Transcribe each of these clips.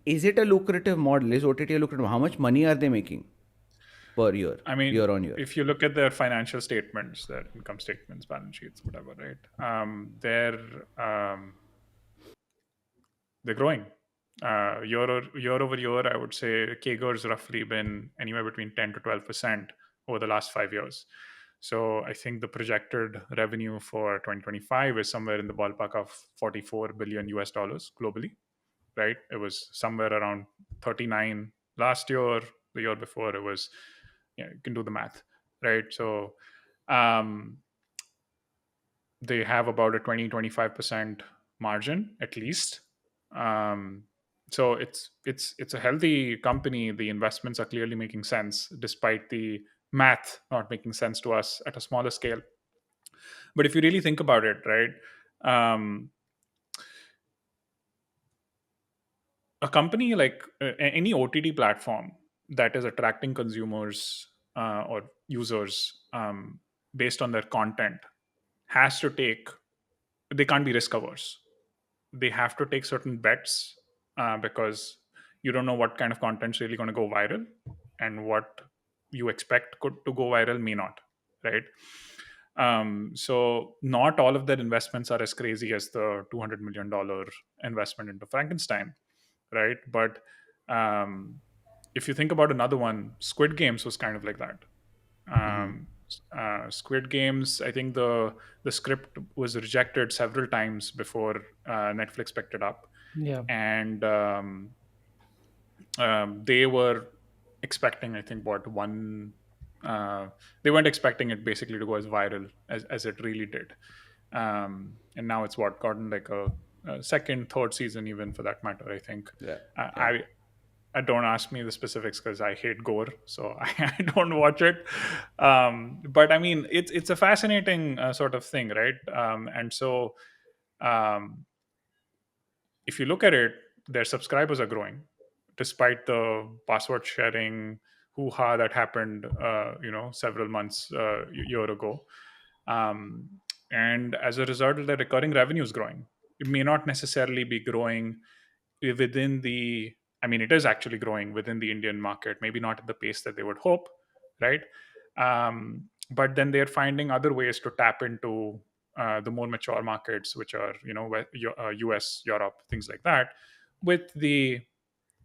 is it a lucrative model? Is OTT a lucrative? How much money are they making per year, I mean, year on year? if you look at their financial statements, their income statements, balance sheets, whatever, right? They're growing. Year over year, I would say CAGR's roughly been anywhere between 10 to 12% over the last 5 years. So I think the projected revenue for 2025 is somewhere in the ballpark of 44 billion US dollars globally, right? It was somewhere around 39 last year. The year before, it was, yeah, you can do the math, right? So um, they have about a 20-25% margin at least. um, so it's a healthy company. The investments are clearly making sense despite the math not making sense to us at a smaller scale. But if you really think about it, right, um, a company like any OTT platform that is attracting consumers or users based on their content has to take, they can't be risk averse. They have to take certain bets because you don't know what kind of content's really going to go viral, and what you expect could to go viral may not, right? So not all of their investments are as crazy as the $200 million investment into Frankenstein, right? But um, if you think about another one, Squid Games was kind of like that. Squid Games, I think the script was rejected several times before Netflix picked it up, Yeah. and they were expecting, I think, what one. They weren't expecting it basically to go as viral as it really did, and now it's what gotten like a second, third season, even for that matter. I think. Yeah, I, yeah. I don't ask me the specifics because I hate gore, so I don't watch it. But I mean, it's a fascinating sort of thing, right? And so, um, if you look at it, their subscribers are growing despite the password sharing hoo-ha that happened, several months year ago. Um, and as a result, the recurring revenue is growing. It may not necessarily be growing within the, I mean, it is actually growing within the Indian market, maybe not at the pace that they would hope, right? But then they're finding other ways to tap into the more mature markets, which are, US, Europe, things like that, with the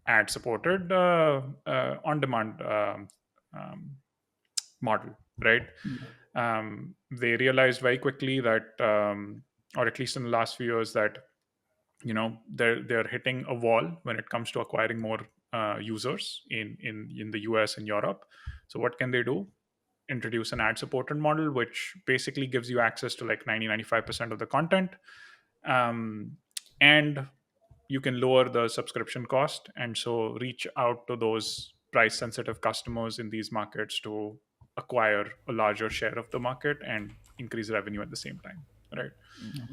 ad supported on demand um, model, right? They realized very quickly that, or at least in the last few years, that they're hitting a wall when it comes to acquiring more users in the US and Europe. So what can they do? Introduce an ad supported model, which basically gives you access to like 90-95% of the content, um, and you can lower the subscription cost, and so reach out to those price sensitive customers in these markets to acquire a larger share of the market and increase revenue at the same time, right?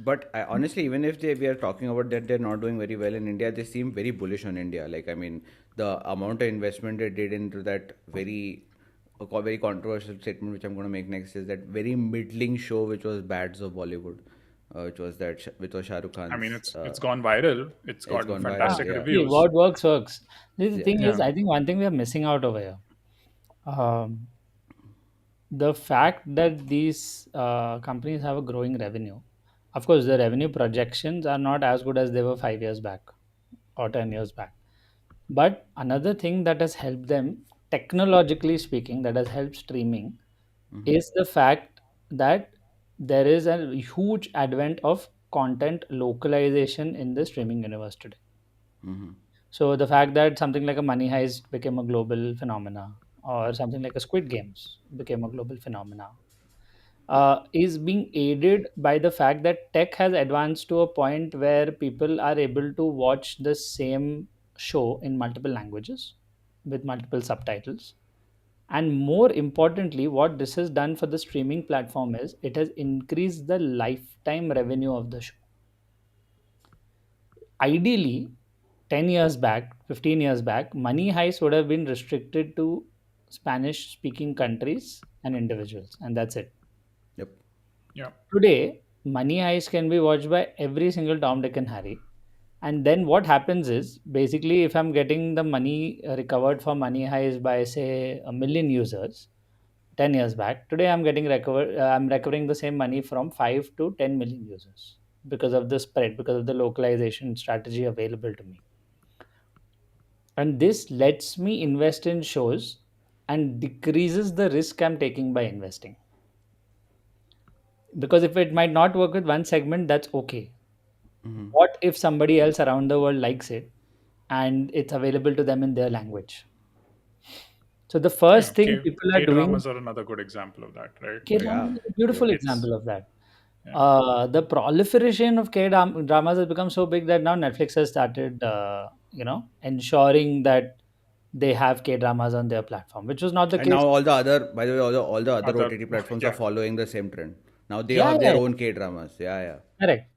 But honestly, even if we are talking about that they're not doing very well in India, they seem very bullish on India. Like, I mean, the amount of investment they did into that very controversial statement, which I'm going to make next, is that very middling show, which was Bads of Bollywood, which was Shah Rukh I mean, Khan's. it's gone viral. It's It's gotten gone viral. fantastic Yeah, See, reviews. what works works. The yeah. thing is, Yeah. I think one thing we are missing out over here. Um, the fact that these companies have a growing revenue. Of course, the revenue projections are not as good as they were 5 years back or 10 years back. But another thing that has helped them, technologically speaking, that has helped streaming is the fact that there is a huge advent of content localization in the streaming universe today. So the fact that something like a Money Heist became a global phenomena, or something like a Squid Games became a global phenomena, is being aided by the fact that tech has advanced to a point where people are able to watch the same show in multiple languages with multiple subtitles. And more importantly, what this has done for the streaming platform is it has increased the lifetime revenue of the show. Ideally, 10 years back, 15 years back, Money Heist would have been restricted to Spanish speaking countries and individuals, and that's it. Yep. Yeah. Today, Money Heist can be watched by every single Tom, Dick, and Harry. And then what happens is, basically, if I'm getting the money recovered for Money Heist by say a million users 10 years back, today I'm recovering the same money from 5 to 10 million users, because of the spread, because of the localization strategy available to me. And this lets me invest in shows and decreases the risk I'm taking by investing. Because if it might not work with one segment, that's okay. What if somebody else around the world likes it and it's available to them in their language? So the Yeah, first thing people are K doing, dramas are another good example of that, right? Like K-drama Yeah, is a yeah. beautiful it's example of that. yeah. The proliferation of K dramas has become so big that now Netflix has started, ensuring that they have K dramas on their platform, which was not the And now case. all the other, by the way, all the other Other OTT platforms are yeah. following the same trend. Now they Yeah, have yeah, their yeah, own K dramas. Yeah, yeah. correct.